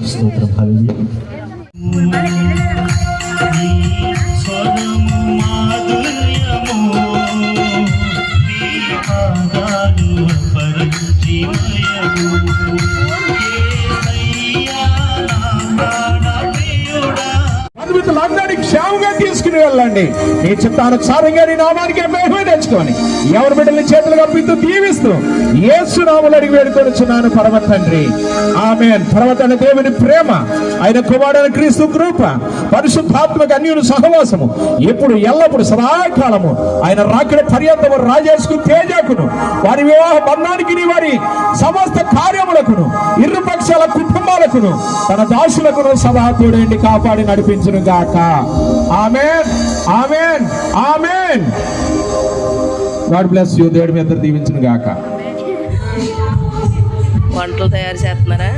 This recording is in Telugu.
స్తోత్రం. హల్లెలూయా. క్షేమంగా తీసుకుని వెళ్ళండి. నీ చిత్తానుసారంగా నీ నామానికి మహిమ తెచ్చుకొని ఎవరి బిడ్డల్ని చేతులుగా పిత్తు దీవిస్తూ యేసు నామములో అడిగి వేడుకొనుచున్నాను పరమ తండ్రి. ఆమేన్. పరమ దేవుని ప్రేమ, ఆయన కుమారుడైన క్రీస్తు కృప, పరిశుద్ధాత్మక అన్యుని సహవాసము ఎప్పుడు ఎల్లప్పుడు సదాకాలము ఆయన రాకడ పర్యంతము రాజేసుకు తేజకును వారి వివాహ బంధానికి వారి సమస్త కార్యములకును ఇరు పక్షాల కుటుంబాలకును తన దాసులకును సదా తోడేంటి కాపాడి నడిపించును గాక. Amen, amen, amen. God bless you. దేవుడి మీ అందరూ దీవించును గాక. వంటలు తయారు చేస్తున్నారా?